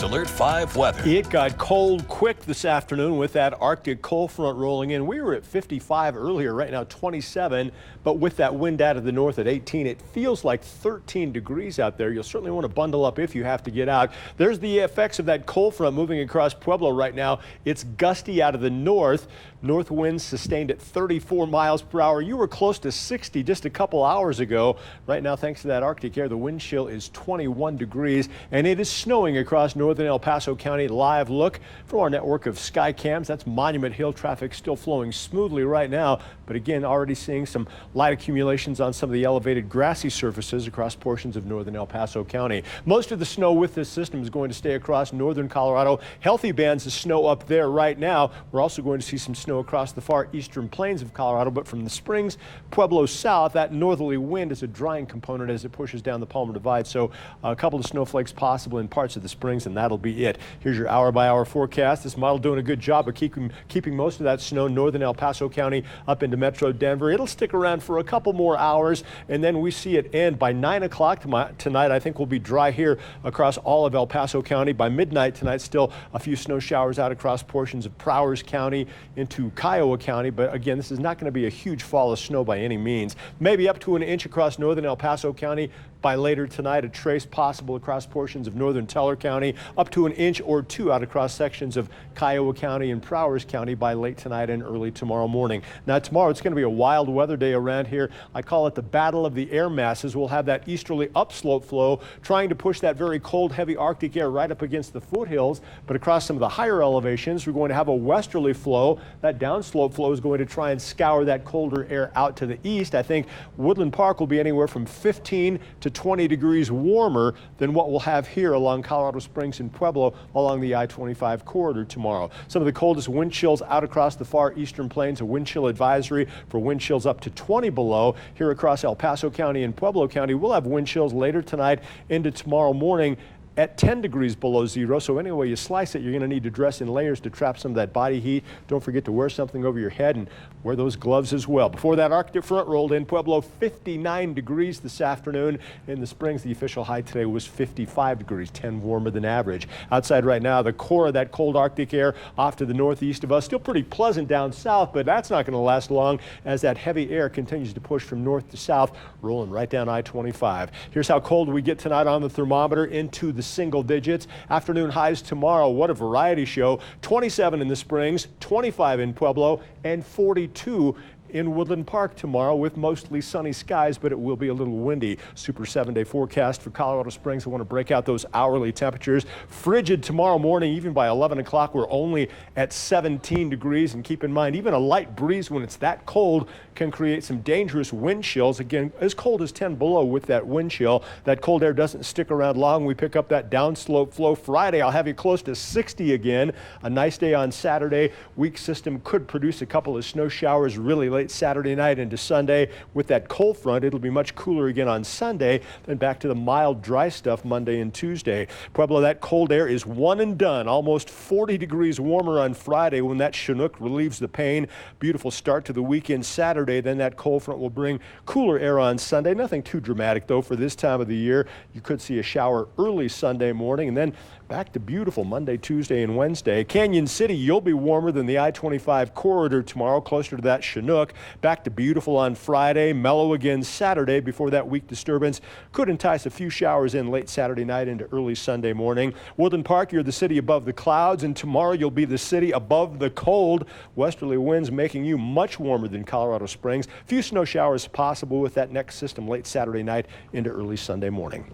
Forecast Alert 5 weather. It got cold quick this afternoon with that Arctic cold front rolling in. We were at 55 earlier, right now 27, but with that wind out of the north at 18, it feels like 13 degrees out there. You'll certainly want to bundle up if you have to get out. There's the effects of that cold front moving across Pueblo right now. It's gusty out of the north. North winds sustained at 34 miles per hour. You were close to 60 just a couple hours ago. Right now, thanks to that Arctic air, the wind chill is 21 degrees, and it is snowing across northern El Paso County. Live look from our network of sky cams. That's Monument Hill. Traffic still flowing smoothly right now, but again, already seeing some light accumulations on some of the elevated grassy surfaces across portions of northern El Paso County. Most of the snow with this system is going to stay across northern Colorado. Healthy bands of snow up there right now. We're also going to see some snow across the far eastern plains of Colorado, but from the Springs, Pueblo south, that northerly wind is a drying component as it pushes down the Palmer Divide. So a couple of snowflakes possible in parts of the Springs, and that'll be it. Here's your hour-by-hour forecast. This model doing a good job of keeping most of that snow northern El Paso County up into Metro Denver. It'll stick around for a couple more hours, and then we see it end by 9 o'clock tonight. I think we'll be dry here across all of El Paso County. By midnight tonight, still a few snow showers out across portions of Prowers County into KOAA County, but again, this is not going to be a huge fall of snow by any means. Maybe up to an inch across northern El Paso County by later tonight. A trace possible across portions of northern Teller County, up to an inch or two out across sections of Kiowa County and Prowers County by late tonight and early tomorrow morning. Now tomorrow it's going to be a wild weather day around here. I call it the battle of the air masses. We'll have that easterly upslope flow trying to push that very cold, heavy Arctic air right up against the foothills, but across some of the higher elevations we're going to have a westerly flow. That downslope flow is going to try and scour that colder air out to the east. I think Woodland Park will be anywhere from 15 to 20 degrees warmer than what we'll have here along Colorado Springs and Pueblo along the I-25 corridor tomorrow. Some of the coldest wind chills out across the far eastern plains. A wind chill advisory for wind chills up to 20 below. Here across El Paso County and Pueblo County, we'll have wind chills later tonight into tomorrow morning at 10 degrees below zero. So any way you slice it, you're going to need to dress in layers to trap some of that body heat. Don't forget to wear something over your head and wear those gloves as well. Before that Arctic front rolled in, Pueblo 59 degrees this afternoon. In the Springs, the official high today was 55 degrees, 10 warmer than average. Outside right now, the core of that cold Arctic air off to the northeast of us, still pretty pleasant down south, but that's not going to last long as that heavy air continues to push from north to south, rolling right down I-25. Here's how cold we get tonight on the thermometer into the single digits. Afternoon highs tomorrow. What a variety show. 27 in the Springs, 25 in Pueblo, and 42 in Woodland Park tomorrow with mostly sunny skies, but it will be a little windy. Super 7-day forecast for Colorado Springs. I want to break out those hourly temperatures. Frigid tomorrow morning, even by 11 o'clock, we're only at 17 degrees. And keep in mind, even a light breeze when it's that cold can create some dangerous wind chills. Again, as cold as 10 below with that wind chill. That cold air doesn't stick around long. We pick up that downslope flow Friday. I'll have you close to 60 again. A nice day on Saturday. Weak system could produce a couple of snow showers really late Saturday night into Sunday. With that cold front, it'll be much cooler again on Sunday, then back to the mild dry stuff Monday and Tuesday. Pueblo, that cold air is one and done. Almost 40 degrees warmer on Friday when that Chinook relieves the pain. Beautiful start to the weekend Saturday. Then that cold front will bring cooler air on Sunday. Nothing too dramatic though for this time of the year. You could see a shower early Sunday morning and then back to beautiful Monday, Tuesday, and Wednesday. Canyon City, you'll be warmer than the I-25 corridor tomorrow, closer to that Chinook. Back to beautiful on Friday, mellow again Saturday before that weak disturbance could entice a few showers in late Saturday night into early Sunday morning. Woodland Park, you're the city above the clouds, and tomorrow you'll be the city above the cold. Westerly winds making you much warmer than Colorado Springs. Few snow showers possible with that next system late Saturday night into early Sunday morning.